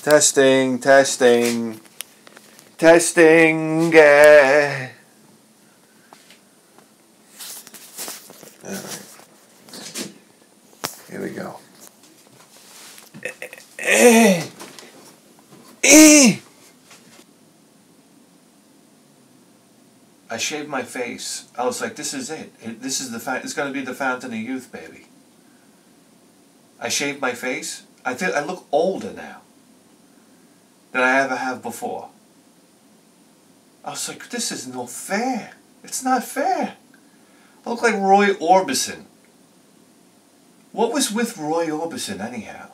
Testing, testing, testing. Alright. Here we go. I shaved my face. I was like, this is it. This is it's going to be the fountain of youth, baby. I shaved my face. I look older now than I ever have before. I was like, this is no fair. It's not fair. I look like Roy Orbison. What was with Roy Orbison anyhow?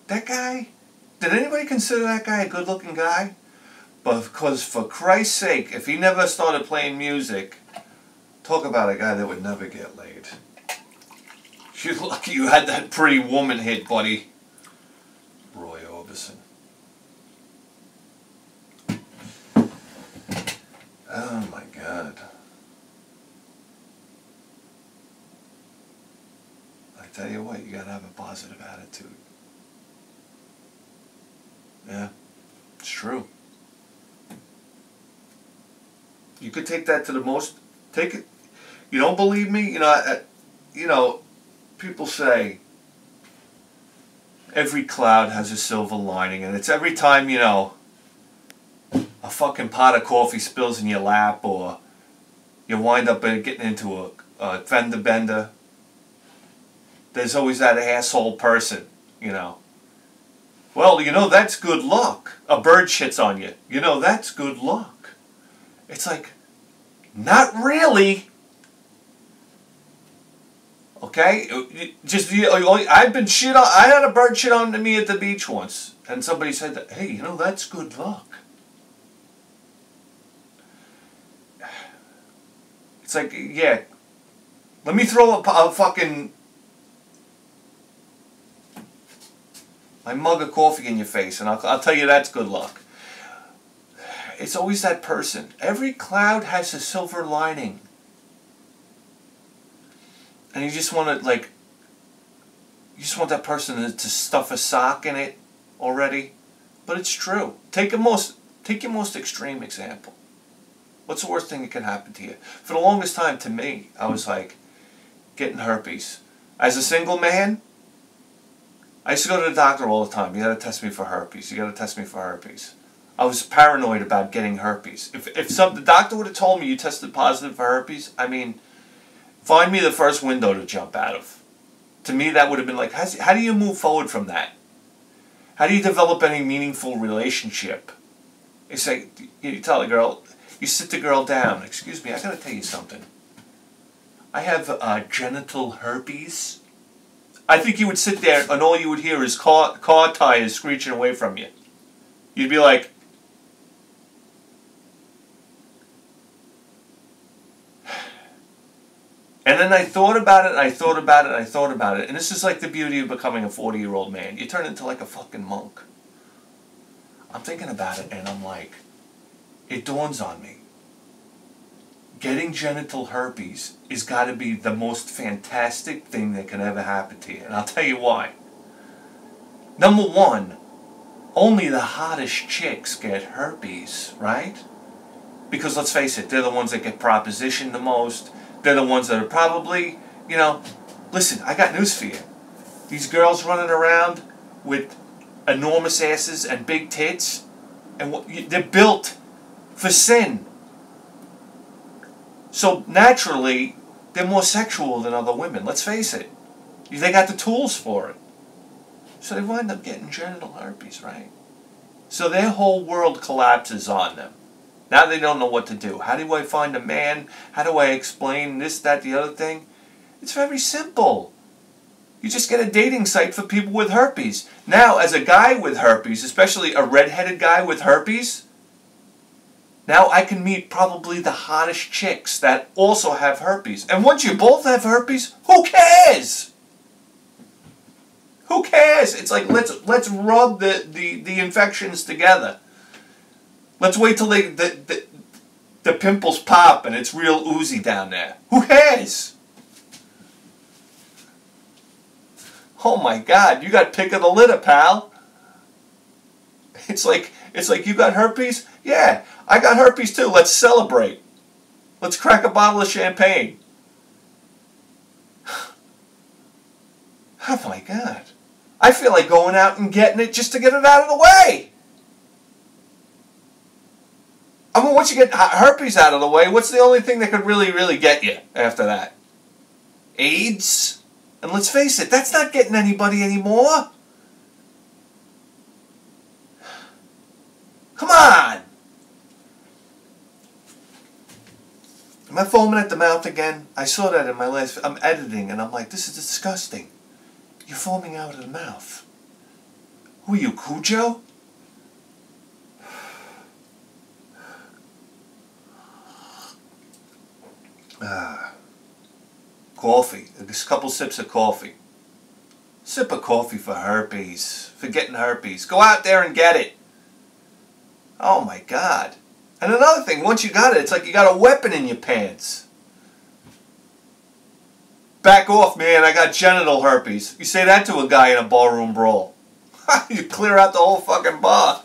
That guy? Did anybody consider that guy a good-looking guy? But because for Christ's sake, if he never started playing music, talk about a guy that would never get laid. You're lucky you had that Pretty Woman hit, buddy. Roy Orbison. Oh my God. I tell you what, you gotta have a positive attitude. Yeah, it's true. You could take that to the most. Take it. You don't believe me? You know, people say every cloud has a silver lining, and it's every time a fucking pot of coffee spills in your lap, or you wind up getting into a fender bender. There's always that asshole person, Well, that's good luck. A bird shits on you. That's good luck. It's like, not really. Okay? I've been shit on. I had a bird shit on me at the beach once. And somebody said that, hey, that's good luck. It's like, yeah. Let me throw a fucking... my mug of coffee in your face, and I'll tell you that's good luck. It's always that person. Every cloud has a silver lining. And you just want to, you just want that person to stuff a sock in it already. But it's true. Take your most extreme example. What's the worst thing that can happen to you? For the longest time, to me, I was like, getting herpes. As a single man, I used to go to the doctor all the time. You got to test me for herpes. You got to test me for herpes. I was paranoid about getting herpes. If the doctor would have told me you tested positive for herpes, find me the first window to jump out of. To me, that would have been like, how do you move forward from that? How do you develop any meaningful relationship? It's like, you tell a girl, you sit the girl down. Excuse me, I got to tell you something. I have genital herpes. I think you would sit there and all you would hear is car tires screeching away from you. You'd be like, and then I thought about it, and I thought about it, and I thought about it. And this is like the beauty of becoming a 40-year-old man. You turn into like a fucking monk. I'm thinking about it, and I'm like, it dawns on me. Getting genital herpes has got to be the most fantastic thing that can ever happen to you. And I'll tell you why. Number one, only the hottest chicks get herpes, right? Because let's face it, they're the ones that get propositioned the most. They're the ones that are probably, listen, I got news for you. These girls running around with enormous asses and big tits, and they're built for sin. So naturally, they're more sexual than other women. Let's face it. They got the tools for it. So they wind up getting genital herpes, right? So their whole world collapses on them. Now they don't know what to do. How do I find a man? How do I explain this, that, the other thing? It's very simple. You just get a dating site for people with herpes. Now, as a guy with herpes, especially a red-headed guy with herpes, now I can meet probably the hottest chicks that also have herpes. And once you both have herpes, who cares? Who cares? It's like, let's rub the infections together. Let's wait till the pimples pop and it's real oozy down there. Who cares? Oh my God, you got pick of the litter, pal. It's like you got herpes? Yeah, I got herpes too. Let's celebrate. Let's crack a bottle of champagne. Oh my God. I feel like going out and getting it just to get it out of the way. I mean, once you get herpes out of the way, what's the only thing that could really, really get you after that? AIDS? And let's face it, that's not getting anybody anymore. Come on! Am I foaming at the mouth again? I saw that in my last... I'm editing and I'm like, this is disgusting. You're foaming out of the mouth. Who are you, Cujo? Coffee. Just a couple sips of coffee. Sip of coffee for herpes. For getting herpes. Go out there and get it. Oh my God. And another thing, once you got it, it's like you got a weapon in your pants. Back off, man, I got genital herpes. You say that to a guy in a barroom brawl. You clear out the whole fucking bar.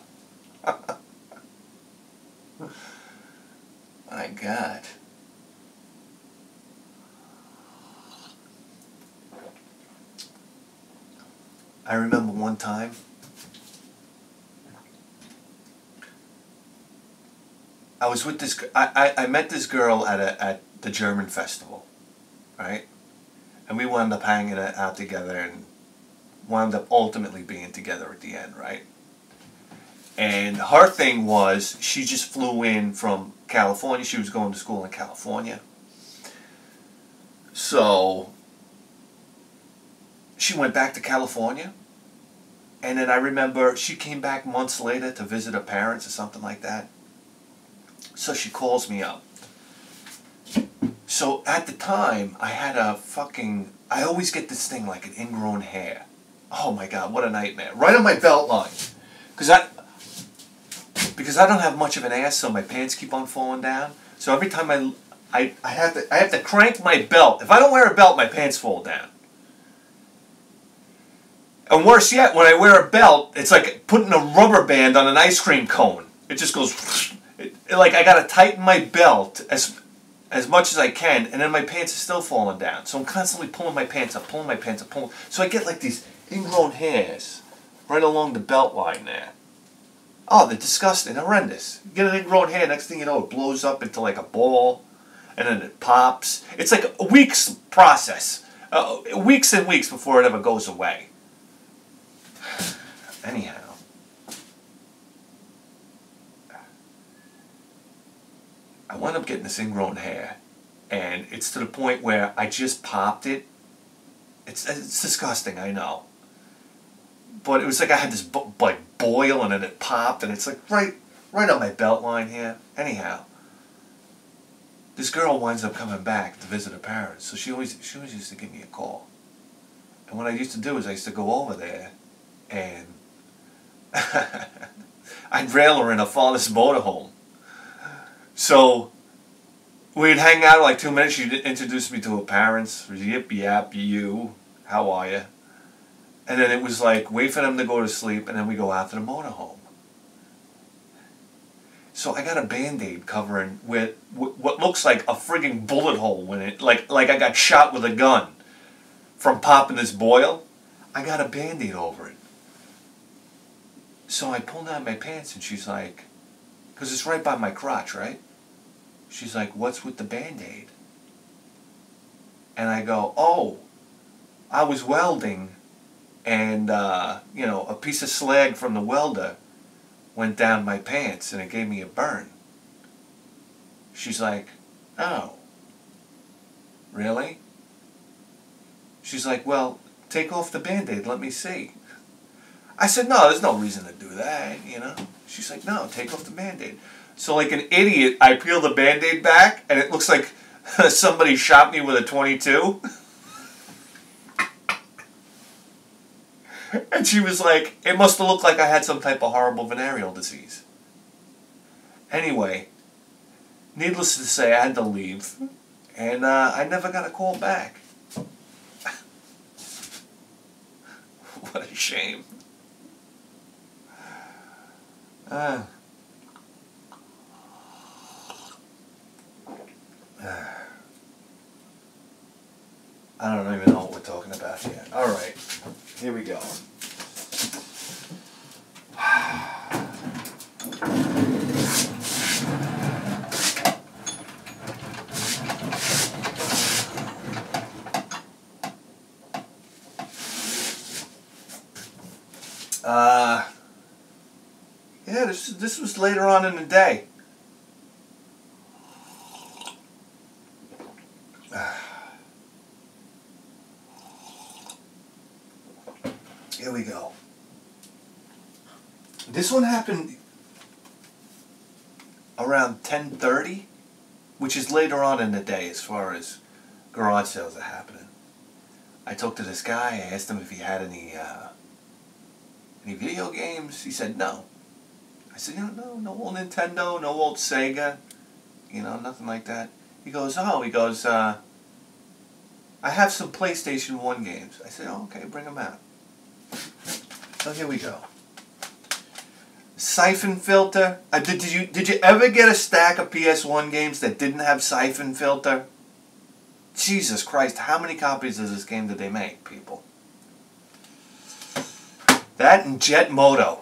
My God. I remember one time I was with this. I met this girl at the German festival, right? And we wound up hanging out together and wound up ultimately being together at the end, right? And her thing was she just flew in from California. She was going to school in California. So she went back to California. And then I remember she came back months later to visit her parents or something like that. So she calls me up. So at the time, I had a fucking... I always get this thing like an ingrown hair. Oh my God, what a nightmare. Right on my belt line. Because I don't have much of an ass, so my pants keep on falling down. So every time I have to crank my belt. If I don't wear a belt, my pants fall down. And worse yet, when I wear a belt, it's like putting a rubber band on an ice cream cone. It just goes... like I gotta tighten my belt as much as I can, and then my pants are still falling down. So I'm constantly pulling my pants up, pulling. So I get like these ingrown hairs right along the belt line there. Oh, they're disgusting, horrendous. You get an ingrown hair, next thing you know, it blows up into like a ball, and then it pops. It's like a week's process. Weeks and weeks before it ever goes away. Anyhow. I wound up getting this ingrown hair, and it's to the point where I just popped it. It's disgusting, I know. But it was like I had this like boil, and then it popped, and it's like right on my belt line here. Anyhow, this girl winds up coming back to visit her parents, so she always used to give me a call. And what I used to do is I used to go over there, and I'd rail her in her father's motorhome. So we'd hang out like 2 minutes. She'd introduce me to her parents. Yip yap you, how are you? And then it was like wait for them to go to sleep, and then we go out to the motorhome. So I got a Band-Aid covering with what looks like a frigging bullet hole in it, like I got shot with a gun from popping this boil. I got a Band-Aid over it. So I pulled down my pants, and she's like, because it's right by my crotch, right? She's like, what's with the Band-Aid? And I go, oh, I was welding, and, you know, a piece of slag from the welder went down my pants, and it gave me a burn. She's like, oh, really? She's like, well, take off the Band-Aid, let me see. I said, no, there's no reason to do that, you know? She's like, no, take off the Band-Aid. So like an idiot, I peel the Band-Aid back, and it looks like somebody shot me with a .22. And she was like, it must have looked like I had some type of horrible venereal disease. Anyway, needless to say, I had to leave, and I never got a call back. What a shame. I don't even know what we're talking about here. Alright, here we go. Yeah, this was later on in the day. Here we go. This one happened around 10:30, which is later on in the day as far as garage sales are happening. I talked to this guy. I asked him if he had any video games. He said no. I said, you know, no old Nintendo, no old Sega, you know, nothing like that. He goes, I have some PlayStation 1 games. I said, oh, okay, bring them out. So here we go. Siphon filter. Did you ever get a stack of PS1 games that didn't have siphon filter? Jesus Christ, how many copies of this game did they make, people? That and Jet Moto.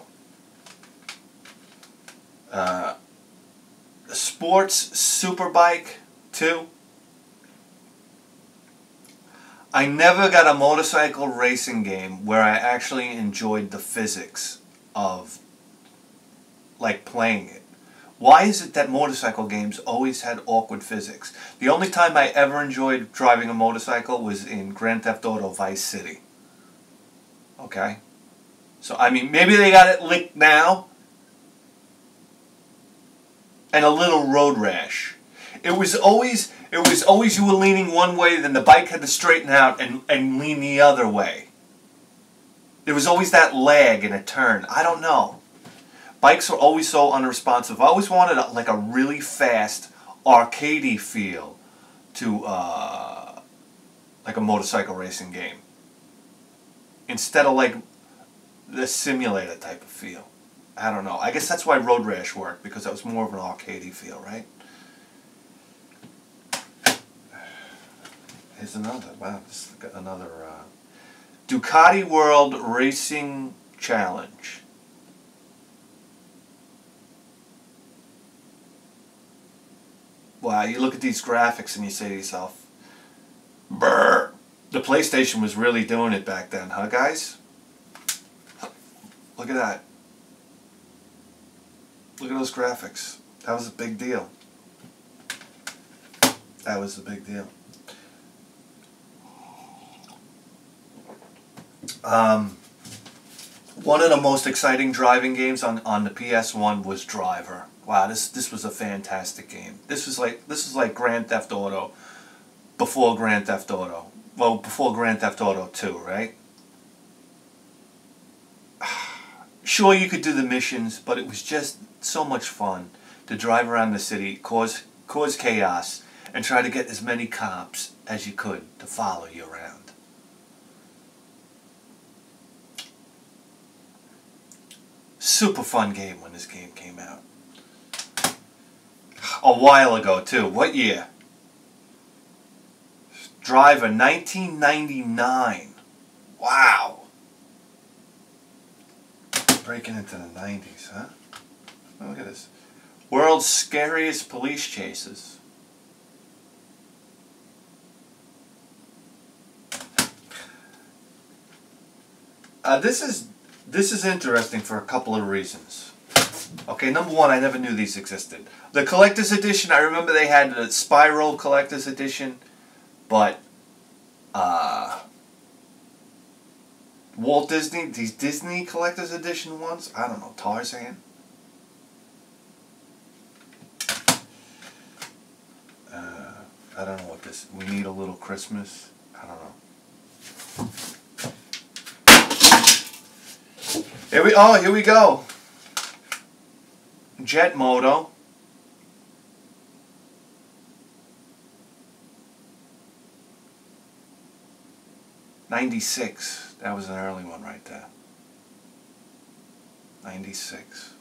Sports Superbike 2. I never got a motorcycle racing game where I actually enjoyed the physics of like playing it. Why is it that motorcycle games always had awkward physics? The only time I ever enjoyed driving a motorcycle was in Grand Theft Auto Vice City. Okay? So, I mean, maybe they got it licked now. And a little road rash. It was always you were leaning one way, then the bike had to straighten out and lean the other way. There was always that lag in a turn. I don't know. Bikes were always so unresponsive. I always wanted like a really fast, arcadey feel to like a motorcycle racing game. Instead of like the simulator type of feel. I don't know. I guess that's why Road Rash worked, because that was more of an arcadey feel, right? Here's another. Wow, this got another Ducati World Racing Challenge. Wow, you look at these graphics and you say to yourself, brr, the PlayStation was really doing it back then, huh guys? Look at that. Look at those graphics. That was a big deal. That was a big deal. One of the most exciting driving games on the PS1 was Driver. Wow, this was a fantastic game. This was like Grand Theft Auto before Grand Theft Auto. Well, before Grand Theft Auto 2, right? Sure, you could do the missions, but it was just so much fun to drive around the city, cause chaos, and try to get as many cops as you could to follow you around. Super fun game when this game came out. A while ago, too. What year? Driver, 1999. Wow. Breaking into the 90s, huh? Oh, look at this. World's Scariest Police Chases. This is interesting for a couple of reasons. Okay, number one, I never knew these existed. The collector's edition, I remember they had the Spyro collector's edition, but Walt Disney, these Disney collector's edition ones, I don't know, Tarzan. I don't know what this, We Need a Little Christmas, I don't know. Here we go. Jet Moto. '96. That was an early one right there. '96.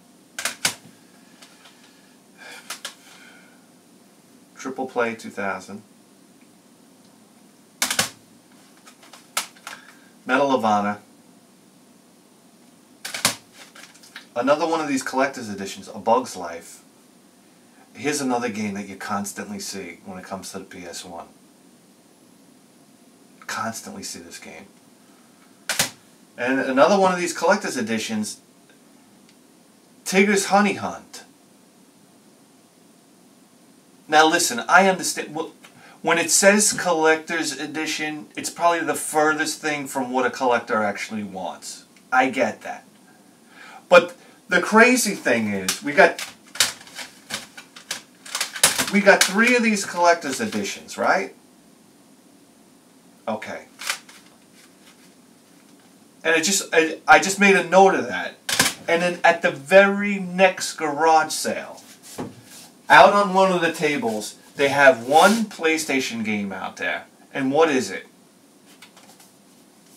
Triple Play 2000. Medal of Honor. Another one of these collector's editions, A Bug's Life. Here's another game that you constantly see when it comes to the PS1. Constantly see this game. And another one of these collector's editions, Tigger's Honey Hunt. Now listen, I understand, when it says collector's edition, it's probably the furthest thing from what a collector actually wants. I get that. But the crazy thing is, we got 3 of these collector's editions, right? Okay. And I just made a note of that. And then at the very next garage sale, out on one of the tables, they have one PlayStation game out there. And what is it?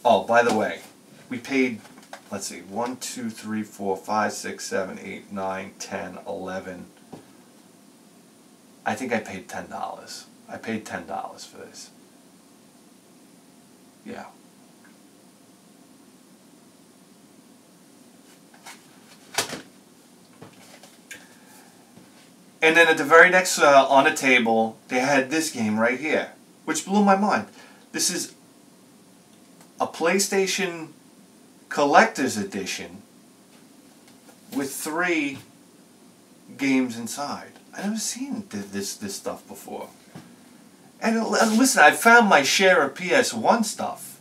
Oh, by the way, we paid, let's see, 1, 2, 3, 4, 5, 6, 7, 8, 9, 10, 11. I think I paid $10. I paid $10 for this. Yeah. And then at the very next on the table, they had this game right here, which blew my mind. This is a PlayStation Collector's Edition with 3 games inside. I've never seen this stuff before. And listen, I've found my share of PS1 stuff.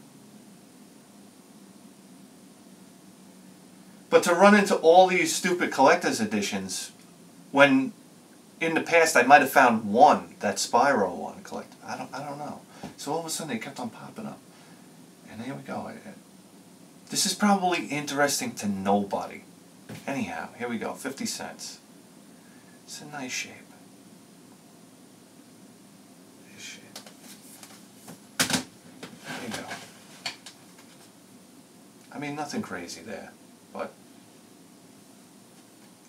But to run into all these stupid collector's editions, when in the past I might have found one, that Spyro one collect. I don't know. So all of a sudden they kept on popping up. And here we go. This is probably interesting to nobody. Anyhow, here we go, 50 cents. It's a nice shape. Nice shape. There you go. I mean, nothing crazy there, but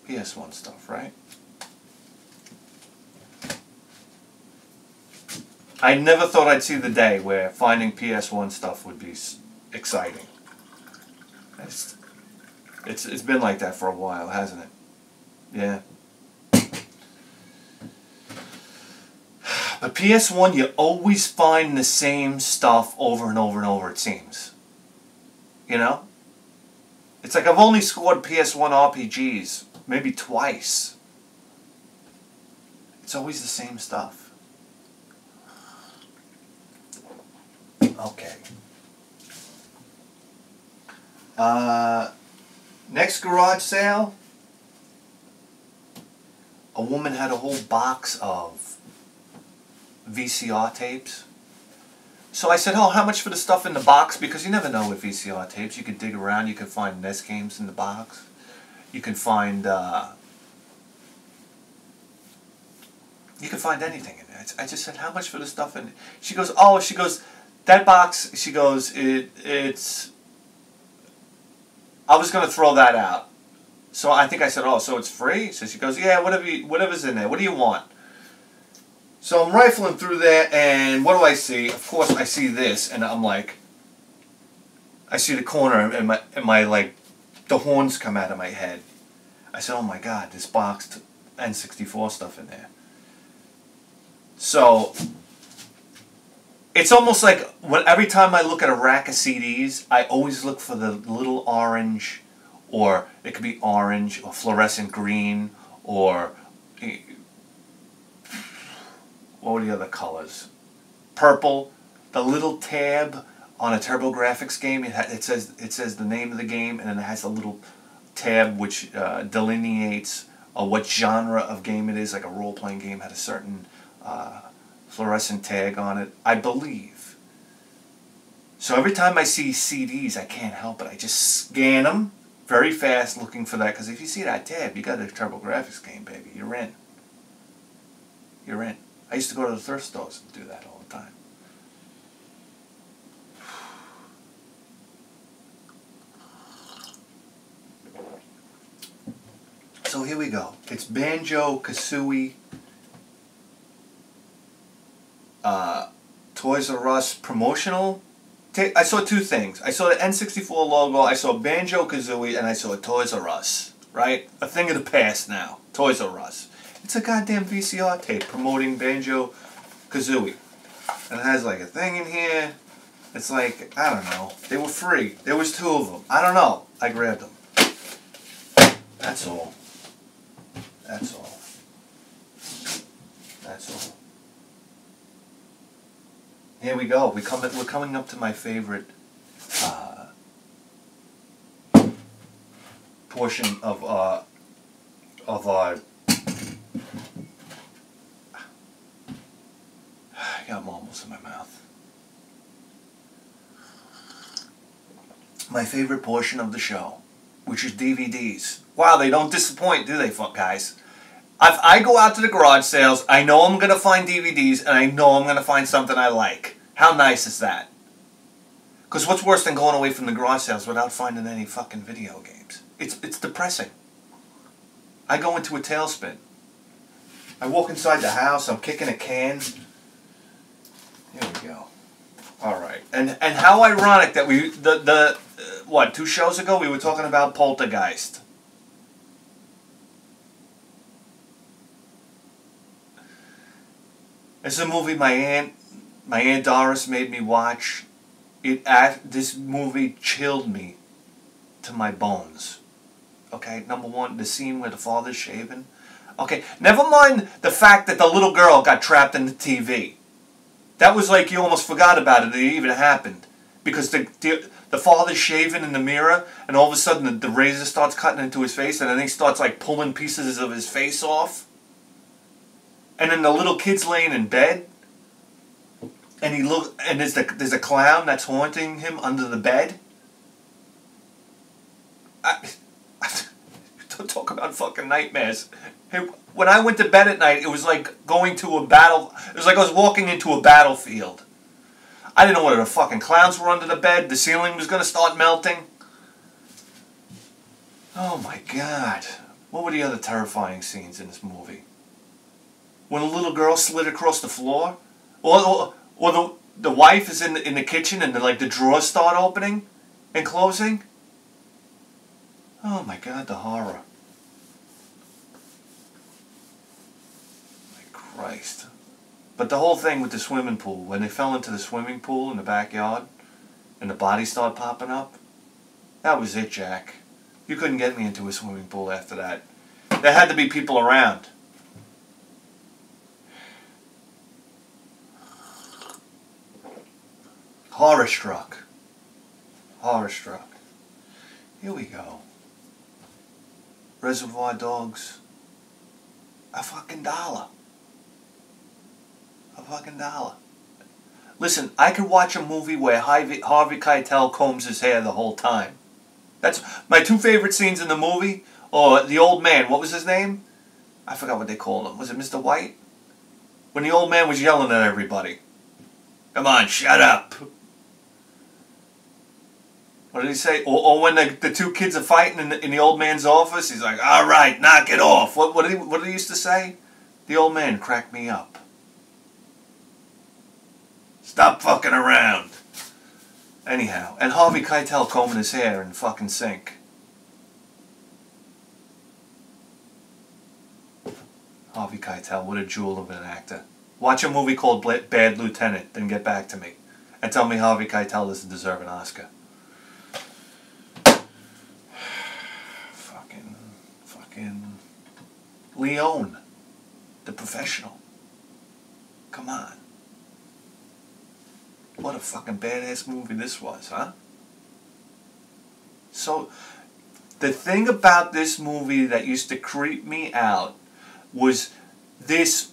PS1 stuff, right? I never thought I'd see the day where finding PS1 stuff would be exciting. It's been like that for a while, hasn't it? Yeah. But PS1, you always find the same stuff over and over and over, it seems. You know? It's like I've only scored PS1 RPGs maybe twice. It's always the same stuff. Okay. Next garage sale, a woman had a whole box of VCR tapes. So I said, oh, how much for the stuff in the box? Because you never know with VCR tapes. You could dig around, you could find NES games in the box. You can find anything in there. I just said, how much for the stuff in it? She goes, oh, that box, she goes, it's, I was going to throw that out. So I think I said, oh, so it's free? So she goes, yeah, whatever's in there. What do you want? So I'm rifling through there, and what do I see? Of course, I see this, and I'm like, I see the corner, and my like, the horns come out of my head. I said, oh my God, this boxed N64 stuff in there. So it's almost like every time I look at a rack of CDs, I always look for the little orange, or it could be orange, or fluorescent green, or what were the other colors? Purple. The little tab on a TurboGrafx game, it says the name of the game, and then it has a little tab which delineates what genre of game it is. Like a role-playing game had a certain fluorescent tag on it, I believe. So every time I see CDs, I can't help it. I just scan them very fast looking for that, because if you see that tab, you got a TurboGrafx game, baby. You're in. You're in. I used to go to the thrift stores and do that all the time. So here we go. It's Banjo-Kazooie Toys R Us promotional. I saw two things. I saw the N64 logo, I saw Banjo-Kazooie, and I saw Toys R Us. Right? A thing of the past now. Toys R Us. It's a goddamn VCR tape promoting Banjo-Kazooie. And it has like a thing in here. It's like, I don't know. They were free. There was two of them. I don't know. I grabbed them. That's all. That's all. That's all. Here we go. We're coming up to my favorite portion of our. I got marbles in my mouth. My favorite portion of the show, which is DVDs. Wow, they don't disappoint, do they, guys? If I go out to the garage sales, I know I'm going to find DVDs, and I know I'm going to find something I like. How nice is that? Because what's worse than going away from the garage sales without finding any fucking video games? It's depressing. I go into a tailspin. I walk inside the house, I'm kicking a can. Here we go. Alright. And how ironic that we, what, 2 shows ago we were talking about Poltergeist. It's a movie my Aunt Doris made me watch. This movie chilled me to my bones. Okay, number one, the scene where the father's shaving. Okay, never mind the fact that the little girl got trapped in the TV. That was like you almost forgot about it even happened. Because the father's shaving in the mirror, and all of a sudden the razor starts cutting into his face, and then he starts like pulling pieces of his face off. And then the little kid's laying in bed, and there's a clown that's haunting him under the bed. Don't talk about fucking nightmares. Hey, when I went to bed at night, it was like going to a battle. It was like I was walking into a battlefield. I didn't know whether the fucking clowns were under the bed. The ceiling was going to start melting. Oh my God. What were the other terrifying scenes in this movie? When a little girl slid across the floor? Or the wife is in the kitchen and the drawers start opening and closing? Oh my God, the horror. My Christ. But the whole thing with the swimming pool, when they fell into the swimming pool in the backyard and the bodies started popping up, that was it, Jack. You couldn't get me into a swimming pool after that. There had to be people around. Horror struck. Horror struck. Here we go. Reservoir Dogs. A fucking $1. A fucking $1. Listen, I could watch a movie where Harvey Keitel combs his hair the whole time. That's my 2 favorite scenes in the movie. Or the old man, what was his name? I forgot what they called him. Was it Mr. White? When the old man was yelling at everybody. Come on, shut up. What did he say? Or when the 2 kids are fighting in the old man's office, he's like, all right, knock it off. What did he used to say? The old man cracked me up. Stop fucking around. Anyhow, and Harvey Keitel combing his hair in the fucking sink. Harvey Keitel, what a jewel of an actor. Watch a movie called Bad Lieutenant, then get back to me. And tell me Harvey Keitel doesn't deserve an Oscar. Fucking Leone, The Professional. Come on. What a fucking badass movie this was, huh? So, the thing about this movie that used to creep me out was this,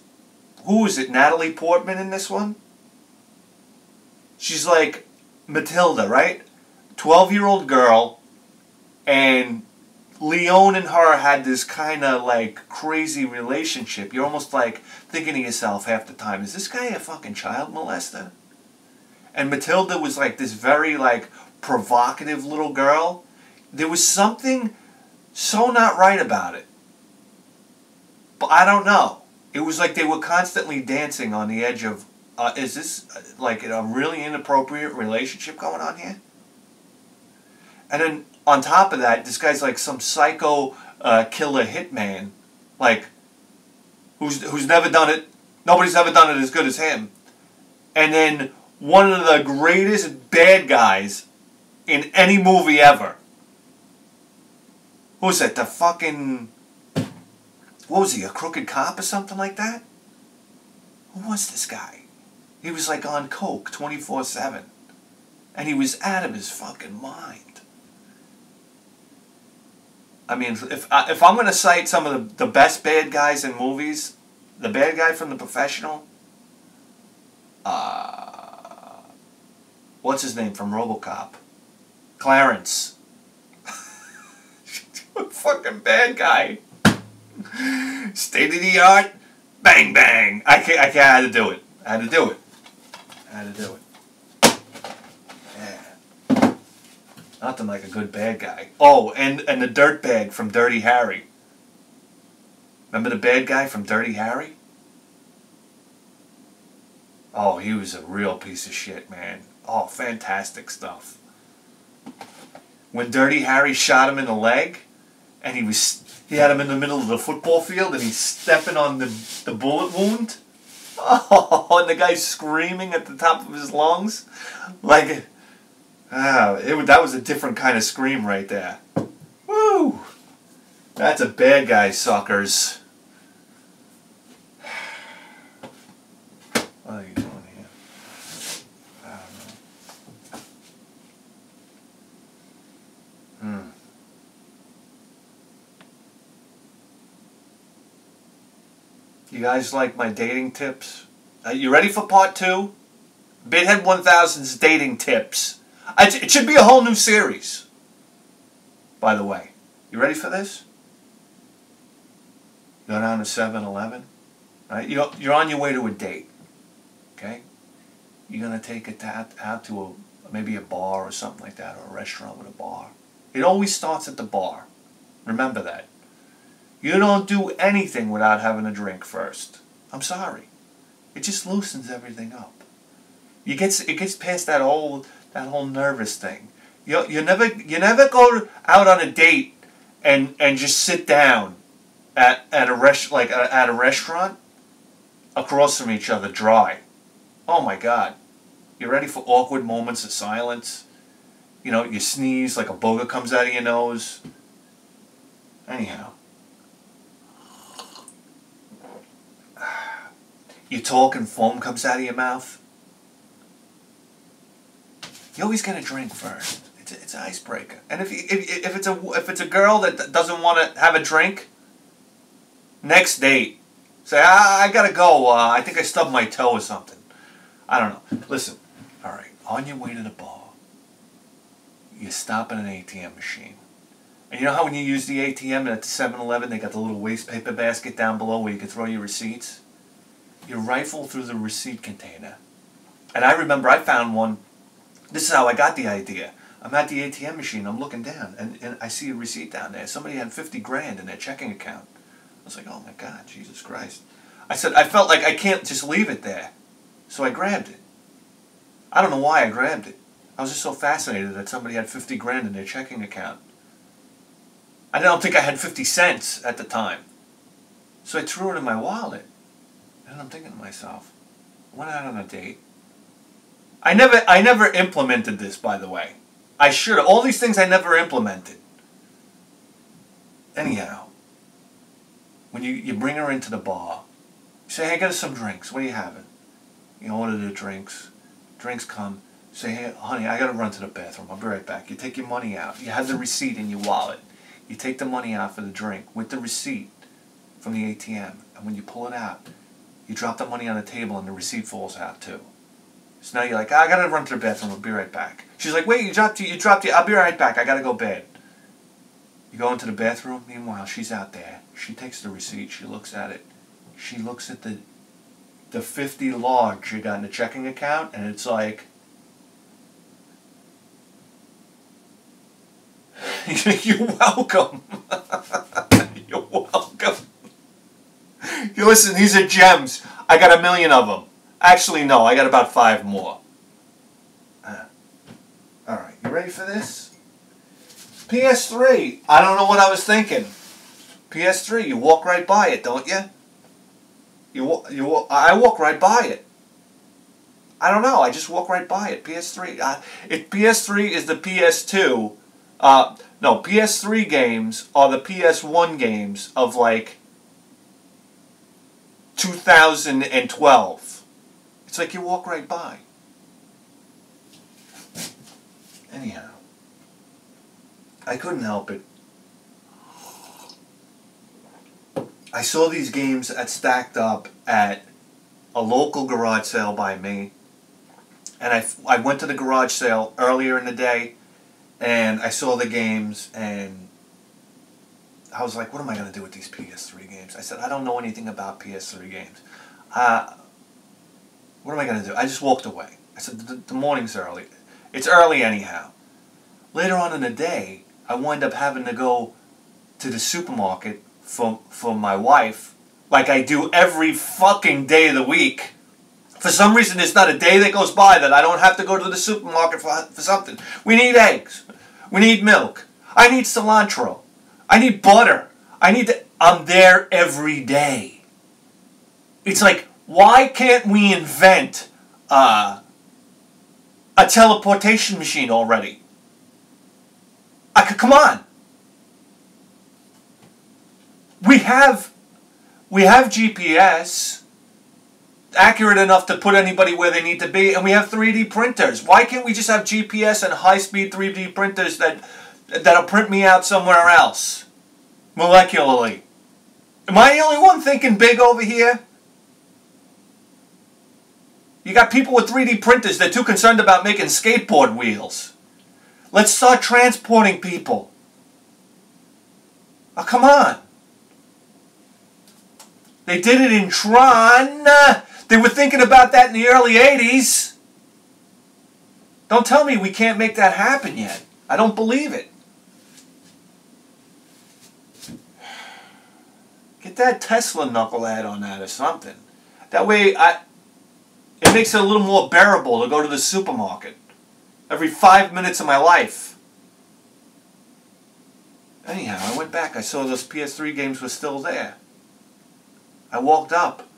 who is it, Natalie Portman in this one? She's like Matilda, right? 12-year-old girl, and Leone and her had this kind of like crazy relationship. You're almost like thinking to yourself half the time, is this guy a fucking child molester? And Matilda was like this very like provocative little girl. There was something so not right about it. But I don't know. It was like they were constantly dancing on the edge of is this like a really inappropriate relationship going on here? And then on top of that, this guy's like some psycho killer hitman, like who's never done it. Nobody's ever done it as good as him. And then one of the greatest bad guys in any movie ever. Who's that? The fucking... What was he, a crooked cop or something like that? Who was this guy? He was like on coke 24/7. And he was out of his fucking mind. I mean, if I'm going to cite some of the best bad guys in movies, the bad guy from The Professional, what's his name from RoboCop? Clarence. Fucking bad guy. State of the art. Bang bang. I had to do it. I had to do it. Yeah. Nothing like a good bad guy. Oh, and the dirtbag from Dirty Harry. Remember the bad guy from Dirty Harry? Oh, he was a real piece of shit, man. Oh, fantastic stuff. When Dirty Harry shot him in the leg, and he had him in the middle of the football field, and he's stepping on the bullet wound. Oh, and the guy's screaming at the top of his lungs. Like, that was a different kind of scream right there. Woo! That's a bad guy, suckers. What are you doing here? I don't know. You guys like my dating tips? You ready for part 2? Bithead 1000's dating tips. It should be a whole new series, by the way. You ready for this? Go down to 7-Eleven. Right? You're on your way to a date. Okay? You're going to take it out to maybe a bar or something like that, or a restaurant with a bar. It always starts at the bar. Remember that. You don't do anything without having a drink first. I'm sorry. It just loosens everything up. It gets past that whole nervous thing. You never go out on a date and just sit down at a restaurant across from each other dry. Oh my God. You ready for awkward moments of silence? You know, you sneeze like a booger comes out of your nose. Anyhow. You talk and foam comes out of your mouth. You always get a drink first. It's an icebreaker. And if it's a girl that doesn't want to have a drink, next date, say, I gotta go. I think I stubbed my toe or something. I don't know. Listen. All right. On your way to the bar, you stop at an ATM machine. And you know how when you use the ATM at the 7-Eleven, they got the little waste paper basket down below where you can throw your receipts? You rifle through the receipt container. And I remember I found one. This is how I got the idea. I'm at the ATM machine. I'm looking down. And I see a receipt down there. Somebody had 50 grand in their checking account. I was like, oh my God, Jesus Christ. I felt like I can't just leave it there. So I grabbed it. I don't know why I grabbed it. I was just so fascinated that somebody had 50 grand in their checking account. I don't think I had 50 cents at the time. So I threw it in my wallet. And I'm thinking to myself, I went out on a date. I never implemented this, by the way. I should have. All these things I never implemented. Anyhow, when you bring her into the bar, you say, hey, get us some drinks. What are you having? You order the drinks. Drinks come. Say, hey, honey, I got to run to the bathroom. I'll be right back. You take your money out. You have the receipt in your wallet. You take the money out for the drink with the receipt from the ATM. And when you pull it out, you drop the money on the table and the receipt falls out too. So now you're like, I gotta run to the bathroom, I'll be right back. She's like, wait, you dropped it, I'll be right back, I gotta go bed. You go into the bathroom, meanwhile she's out there. She takes the receipt, she looks at it. She looks at the 50 large you got in the checking account, and it's like, you're welcome. You're welcome. You listen, these are gems. I got 1 million of them. Actually, no, I got about 5 more. Alright, you ready for this? PS3. I don't know what I was thinking. PS3, you walk right by it, don't you? I walk right by it. I don't know, I just walk right by it. PS3. If PS3 is the PS2, no, PS3 games are the PS1 games of like 2012. It's like you walk right by. Anyhow, I couldn't help it. I saw these games stacked up at a local garage sale by me. And I went to the garage sale earlier in the day, and I saw the games, and I was like, what am I going to do with these PS3 games? I said, I don't know anything about PS3 games. What am I going to do? I just walked away. I said, the morning's early. It's early anyhow. Later on in the day, I wind up having to go to the supermarket for my wife, like I do every fucking day of the week. For some reason, there's not a day that goes by that I don't have to go to the supermarket for something. We need eggs. We need milk. I need cilantro. I need butter. I'm there every day. It's like, why can't we invent a teleportation machine already? Come on. We have GPS, accurate enough to put anybody where they need to be, and we have 3D printers. Why can't we just have GPS and high-speed 3D printers that'll print me out somewhere else, molecularly? Am I the only one thinking big over here? You got people with 3D printers, they're too concerned about making skateboard wheels. Let's start transporting people. Oh, come on. They did it in Tron. They were thinking about that in the early 80s. Don't tell me we can't make that happen yet. I don't believe it. Get that Tesla knucklehead on that or something. That way, it makes it a little more bearable to go to the supermarket every 5 minutes of my life. Anyhow, I went back. I saw those PS3 games were still there. I walked up,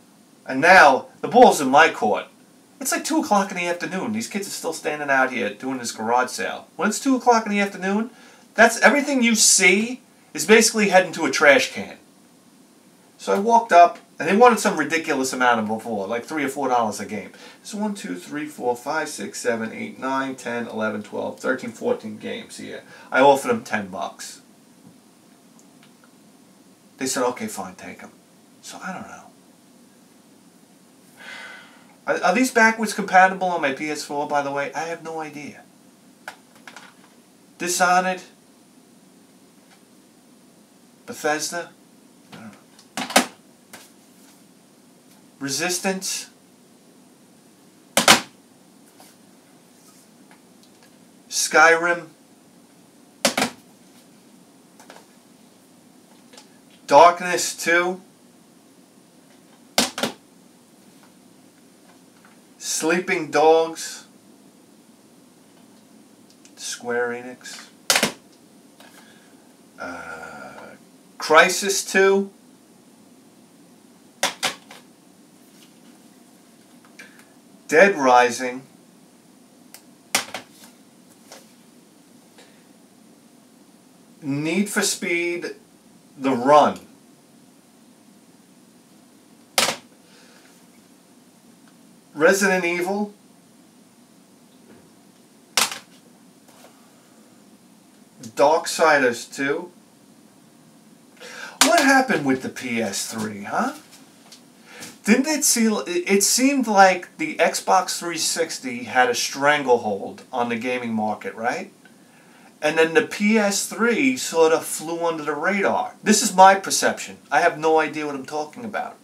and now the ball's in my court. It's like 2 o'clock in the afternoon. These kids are still standing out here doing this garage sale. When it's 2 o'clock in the afternoon, that's everything you see is basically heading to a trash can. So I walked up, and they wanted some ridiculous amount of before, like $3 or $4 a game. So 1, 2, 3, 4, 5, 6, 7, 8, 9, 10, 11, 12, 13, 14 games here. I offered them $10. They said, okay, fine, take them. So I don't know. Are these backwards compatible on my PS4, by the way? I have no idea. Dishonored? Bethesda? I don't know. Resistance? Skyrim? Darkness 2? Sleeping Dogs? Square Enix? Crisis 2? Dead Rising? Need for Speed, The Run. Resident Evil. Darksiders 2. What happened with the PS3, huh? Didn't it seem... It seemed like the Xbox 360 had a stranglehold on the gaming market, right? And then the PS3 sort of flew under the radar. This is my perception. I have no idea what I'm talking about.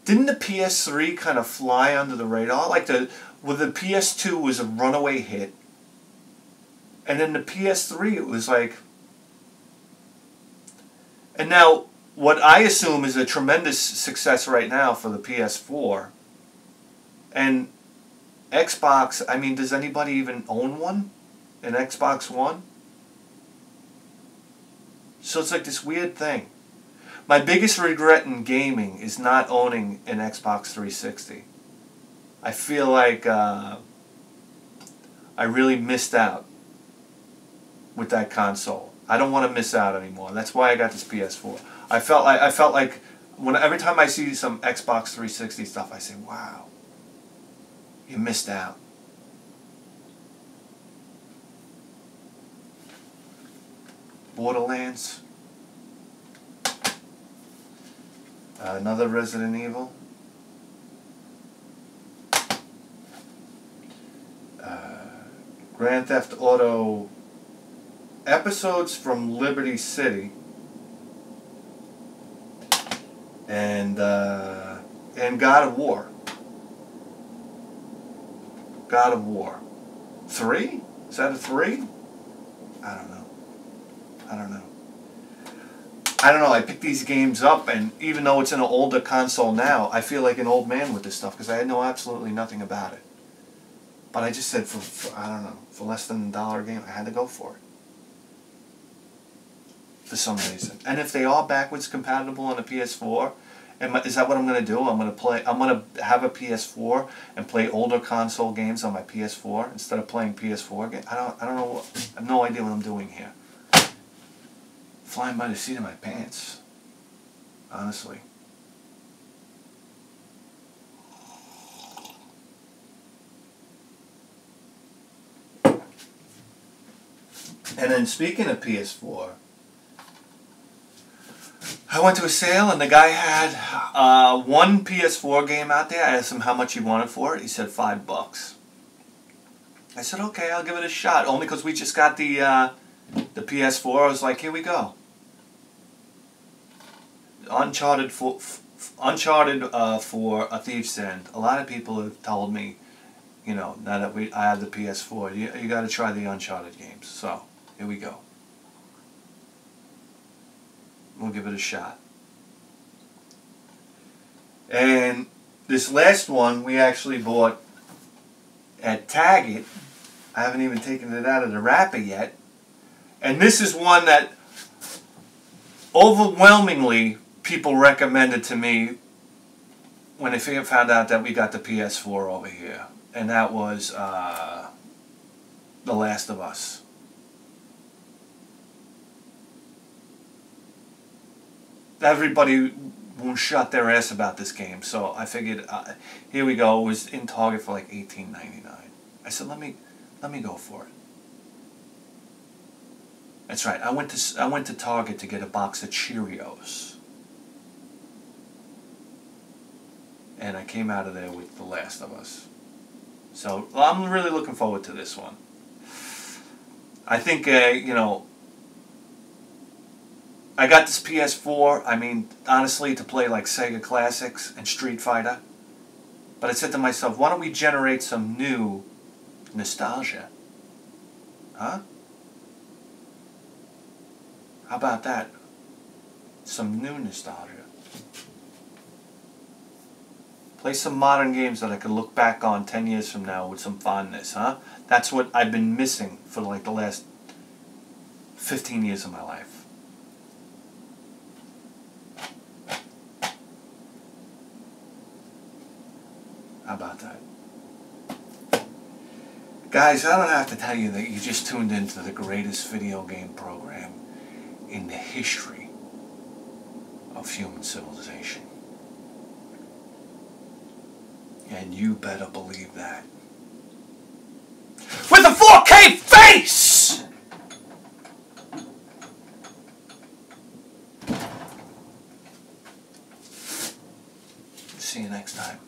Didn't the PS3 kind of fly under the radar? Like the PS2 was a runaway hit. And then the PS3, it was like... And now, what I assume is a tremendous success right now for the PS4 And Xbox, I mean, does anybody even own one? An Xbox One? So it's like this weird thing. My biggest regret in gaming is not owning an Xbox 360. I feel like I really missed out with that console. I don't want to miss out anymore. That's why I got this PS4. I felt like every time I see some Xbox 360 stuff, I say, "Wow, you missed out." Borderlands. Another Resident Evil. Grand Theft Auto episodes from Liberty City. And God of War. God of War. 3? Is that a 3? I don't know. I picked these games up, and even though it's in an older console now, I feel like an old man with this stuff because I know absolutely nothing about it. But I just said for less than $1 a game, I had to go for it. For some reason. And if they are backwards compatible on a PS4, is that what I'm going to do? I'm going to have a PS4 and play older console games on my PS4 instead of playing PS4 games. I don't know. I have no idea what I'm doing here. Flying by the seat of my pants. Honestly. And then speaking of PS4, I went to a sale and the guy had one PS4 game out there. I asked him how much he wanted for it. He said $5. I said, okay, I'll give it a shot. Only because we just got the PS4. I was like, here we go. Uncharted for A Thief's End. A lot of people have told me, you know, now that I have the PS4, you got to try the Uncharted games. So here we go. We'll give it a shot. And this last one we actually bought at Target. I haven't even taken it out of the wrapper yet. And this is one that overwhelmingly people recommended to me when they found out that we got the PS4 over here. And that was The Last of Us. Everybody won't shut their ass about this game, so I figured, here we go. It was in Target for like $18.99. I said, let me go for it. That's right. I went to Target to get a box of Cheerios, and I came out of there with The Last of Us. So I'm really looking forward to this one. I think you know, I got this PS4, I mean, honestly, to play like Sega Classics and Street Fighter. But I said to myself, why don't we generate some new nostalgia? Huh? How about that? Some new nostalgia. Play some modern games that I could look back on 10 years from now with some fondness, huh? That's what I've been missing for like the last 15 years of my life. How about that? Guys, I don't have to tell you that you just tuned into the greatest video game program in the history of human civilization. And you better believe that. With a 4K face! See you next time.